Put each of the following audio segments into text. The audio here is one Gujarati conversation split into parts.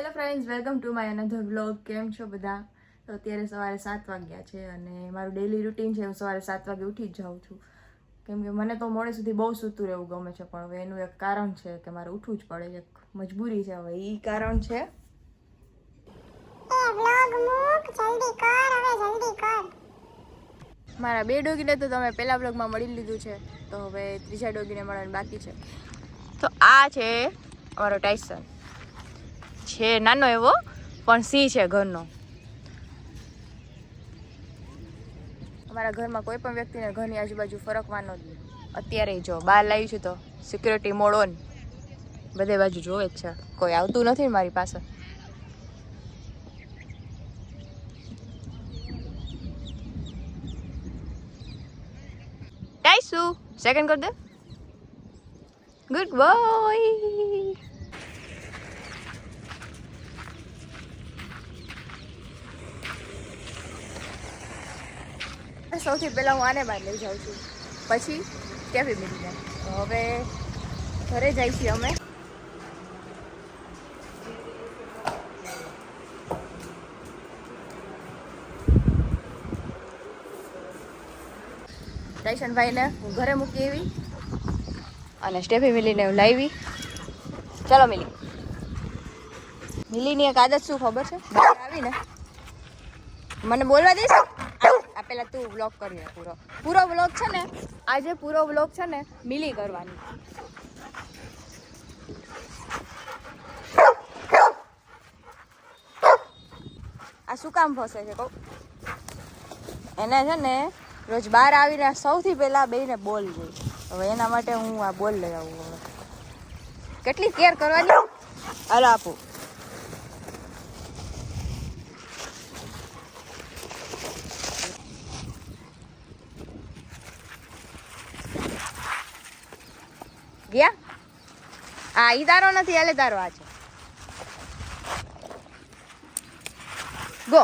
Hello friends, welcome to my another vlog. કેમ છો બધા? તો અત્યારે સવારે 7 વાગ્યા છે અને મારું ડેલી રૂટીન છે. હું સવારે 7 વાગે ઉઠી જ જાઉં છું કેમ કે મને તો મોડે સુધી બહુ સૂતું રહેવું ગમે છે, પણ હવે એનું એક કારણ છે કે મારે ઉઠવું જ પડે, એક મજબૂરી છે. હવે એ કારણ છે મારા બે ડોગીને તો તમે પહેલા વ્લોગમાં મળી લીધું છે, તો હવે ત્રીજા ડોગીને મળવાનું બાકી છે. તો આ છે અમારો ટાઈસન, છે નાનો એવો પણ સિંહ છે ઘરનો. અમારા ઘરમાં કોઈ પણ વ્યક્તિને ઘરની આજુબાજુ ફરકવાનો જ નહીં. અત્યારે જો બહાર લાવી છું તો સિક્યોરિટી મોડ ઓન, બધે બાજુ જોવે જ છે, કોઈ આવતું નથી ને મારી પાસે. ટાઈસુ સેકન્ડ કર દે, ગુડ બોય. સૌથી પહેલાં હું આને બહાર લઈ જાઉં છું, પછી કેફી મિલીને. તો હવે ઘરે જાય છીએ અમે. ટાઈસનભાઈને હું ઘરે મૂકી આવી અને સ્ટેફી મિલીને હું લાવી. ચાલો મિલી. મિલીની એક આદત શું ખબર છે? બહાર આવીને મને બોલવા દઈશ. આ પેલા તું વ્લોગ કરી પૂરો વ્લોગ છે ને, આજે પૂરો વ્લોગ છે ને મિલી કરવાની. આ શું કામ ફસે છે કહું? એને છે ને રોજ બહાર આવીને સૌથી પહેલા બેને બોલ જોઈ. હવે એના માટે હું આ બોલ લઈ આવું. હવે કેટલી કેર કરવાની. હાલો આપું. ગયા? આ ઈ તારો નથી, હાલે તારો આ છે. ગો.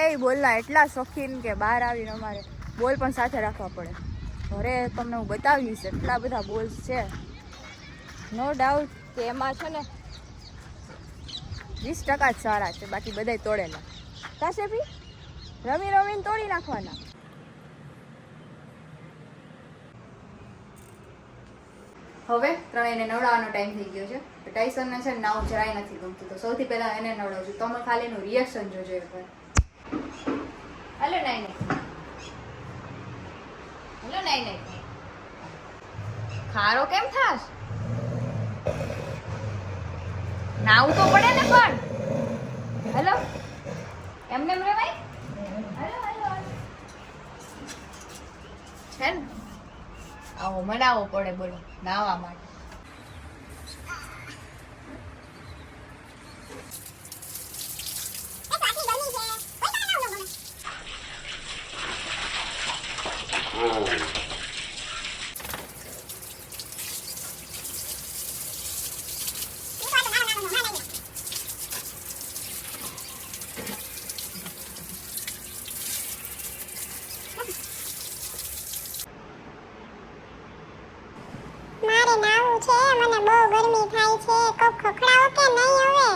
એ બોલના એટલા શોખીન કે બહાર આવીને અમારે બોલ પણ સાથે રાખવા પડે. ઘરે તમને હું બતાવીશ એટલા બધા બોલ્સ છે. નો ડાઉટ કે એમાં છે ને 20% જ સારા છે, બાકી બધાય તોડેલા. કાશે બી રમી રમીને તોડી નાખવાના. હવે ત્રણેયને નવડાવવાનો ટાઈમ થઈ ગયો છે. તો ટાઈસનને છે ને નાવું જરાય નથી ગમતું, તો સૌથી પહેલા એને નવડાવું છું. તમે ખાલી એનું રિએક્શન જોજો એકવાર. હલો નાઈ નાઈ, હલો નાઈ નાઈ. ખારો કેમ થાસ? નાવું તો પડે ને પણ. હેલો, એમને એમ રેવાય? હેલો હેલો છે ને, આવો મનાવવો પડે બોલો નાવા માટે. મારે નાવું છે, મને બહુ ગરમી થાય છે. કોક ખખડાવો કે નહીં હવે?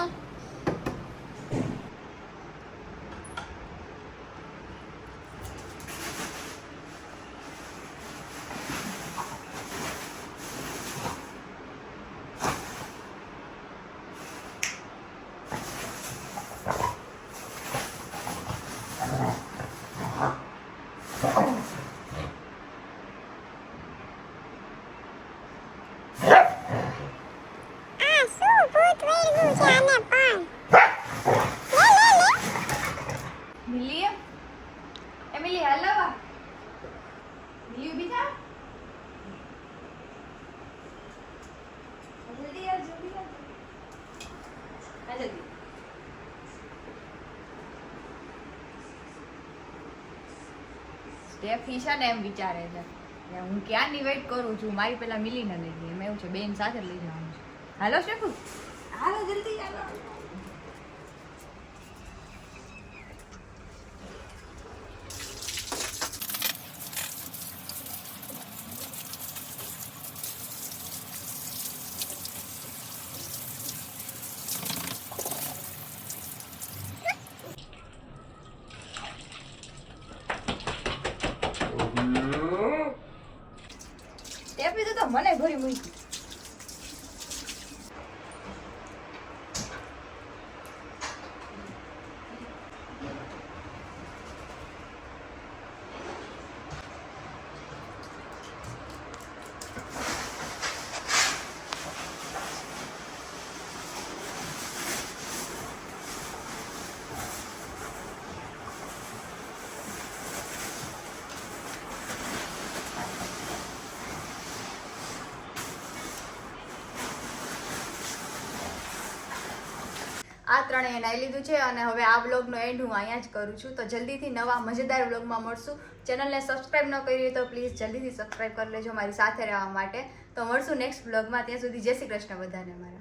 મિલી એ મિલી હલાવા મિલી ઉભી થા. જલ્દી આ જલ્દી આ જલ્દી. સ્ટેફી છે ને એમ વિચારે છે કે હું ક્યાંની વેઇટ કરું છું, મારી પેલા મિલીને લઈ ગઈ. એમ એવું છે બેન સાથે લઈ જવાનું છે. હાલો સ્ટેફુ, હાલો જલ્દી હાલો. કઈ મૂકી. આ ત્રણેય નાઈ લીધું છે અને હવે આ વ્લોગનો એન્ડ હું અહીંયા જ કરું છું. તો જલ્દીથી નવા મજેદાર વ્લોગમાં મળશું. ચેનલને સબસ્ક્રાઇબ ન કરી હોય તો પ્લીઝ જલ્દીથી સબસ્ક્રાઇબ કરી લેજો મારી સાથે રહેવા માટે. તો મળશું નેક્સ્ટ વ્લોગમાં. ત્યાં સુધી જય શ્રી કૃષ્ણ બધાને. મારા